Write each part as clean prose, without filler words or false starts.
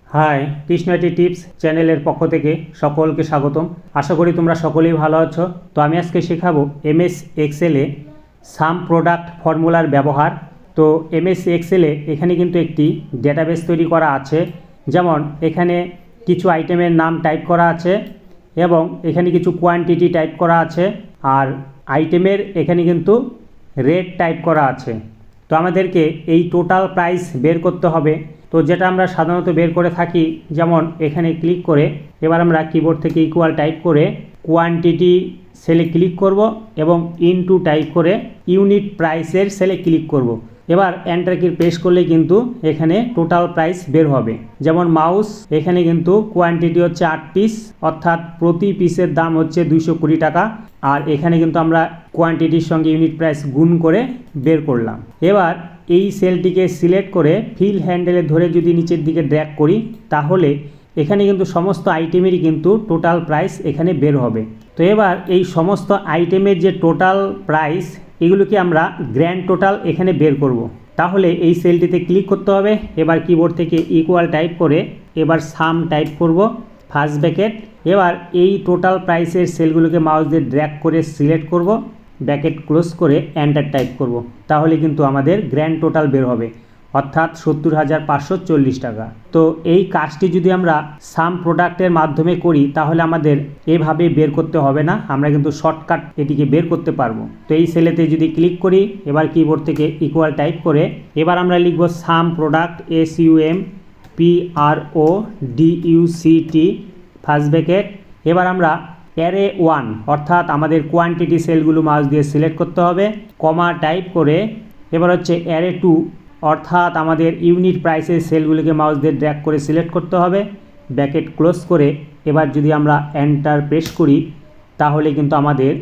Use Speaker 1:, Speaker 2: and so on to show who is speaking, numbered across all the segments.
Speaker 1: High, কৃষ্ণাটি tips চ্যানেলের পক্ষ থেকে সকলকে স্বাগতম। আশা করি তোমরা সকলেই ভালো আছো। তো আমি আজকে শেখাবো এমএস এক্সেলে সাম প্রোডাক্ট ফর্মুলার ব্যবহার। তো এমএস এক্সেলে এখানে কিন্তু একটি ডেটাবেস তৈরি করা আছে। যেমন এখানে কিছু আইটেমের নাম টাইপ করা আছে এবং এখানে কিছু কোয়ান্টিটি টাইপ করা আছে, আর আইটেমের এখানে কিন্তু রেট টাইপ করা আছে। তো আমাদেরকে এই টোটাল প্রাইস বের করতে হবে। তো যেটা আমরা সাধারণত বের করে থাকি, যেমন এখানে ক্লিক করে এবার আমরা কিবোর্ড থেকে ইকুয়াল টাইপ করে কোয়ান্টিটি সেলে ক্লিক করব এবং ইনটু টাইপ করে ইউনিট প্রাইসের সেলে ক্লিক করব। এবার এন্টার কি প্রেস করলে কিন্তু এখানে টোটাল প্রাইস বের হবে। যেমন মাউস এখানে কিন্তু কোয়ান্টিটি হচ্ছে 8 পিস, অর্থাৎ প্রতি পিসের দাম হচ্ছে 220 টাকা। আর এখানে কিন্তু আমরা কোয়ান্টিটির সঙ্গে ইউনিট প্রাইস গুণ করে বের করলাম। এবার এই সেলটিকে সিলেক্ট করে ফিল হ্যান্ডেলে ধরে যদি নিচের দিকে ড্র্যাগ করি, তাহলে এখানে কিন্তু সমস্ত আইটেমেরই কিন্তু টোটাল প্রাইস এখানে বের হবে। তো এবার এই সমস্ত আইটেমের যে টোটাল প্রাইস, এগুলোকে আমরা গ্র্যান্ড টোটাল এখানে বের করব। তাহলে এই সেলটিতে ক্লিক করতে হবে। এবার কিবোর্ড থেকে ইকুয়াল টাইপ করে এবার সাম টাইপ করব, ফার্স্ট ব্র্যাকেট। এবার এই টোটাল প্রাইসের সেলগুলোকে মাউস দিয়ে ড্র্যাগ করে সিলেক্ট করব, ব্র্যাকেট ক্লোজ করে এন্টার টাইপ করব। তাহলে কিন্তু আমাদের গ্র্যান্ড টোটাল বের হবে, অর্থাৎ 70,540 টাকা। তো এই কাজটি যদি আমরা সাম প্রোডাক্টের মাধ্যমে করি, তাহলে আমাদের এভাবে বের করতে হবে না, আমরা কিন্তু শর্টকাট এটিকে বের করতে পারবো। তো এই সেলেতে যদি ক্লিক করি, এবার কিবোর্ড থেকে ইকুয়াল টাইপ করে এবার আমরা লিখব সাম প্রোডাক্ট, SUMPRODUCT, ফার্স্ট ব্র্যাকেট। এবার আমরা অ্যারে 1 অর্থাৎ আমাদের কোয়ান্টিটি সেলগুলো মাউস দিয়ে সিলেক্ট করতে হবে, কমা টাইপ করে এবার হচ্ছে অ্যারে 2 অর্থাৎ আমাদের ইউনিট প্রাইসের সেলগুলিকে মাউস দিয়ে ড্র্যাগ করে সিলেক্ট করতে হবে, ব্র্যাকেট ক্লোজ করে এবার যদি আমরা এন্টার প্রেস করি, তাহলে কিন্তু আমাদের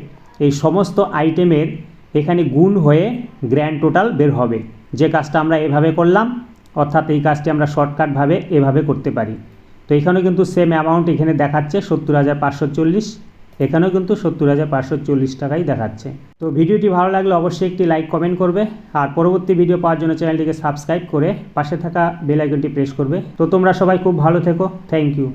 Speaker 1: এই সমস্ত আইটেমের এখানে গুণ হয়ে গ্র্যান্ড টোটাল বের হবে। যে কাজটা আমরা এভাবে করলাম, অর্থাৎ এই কাজটি আমরা শর্টকাটভাবে এভাবে করতে পারি। তো এখানেও কিন্তু সেম অ্যামাউন্ট এখানে দেখাচ্ছে 70,540, এখানেও কিন্তু 70,540 টাকাই দেখাচ্ছে। তো ভিডিওটি ভালো লাগলে অবশ্যই একটি লাইক কমেন্ট করবে, আর পরবর্তী ভিডিও পাওয়ার জন্য চ্যানেলটিকে সাবস্ক্রাইব করে পাশে থাকা বেল আইকনটি প্রেস করবে। তো তোমরা সবাই খুব ভালো থেকো, থ্যাংক ইউ।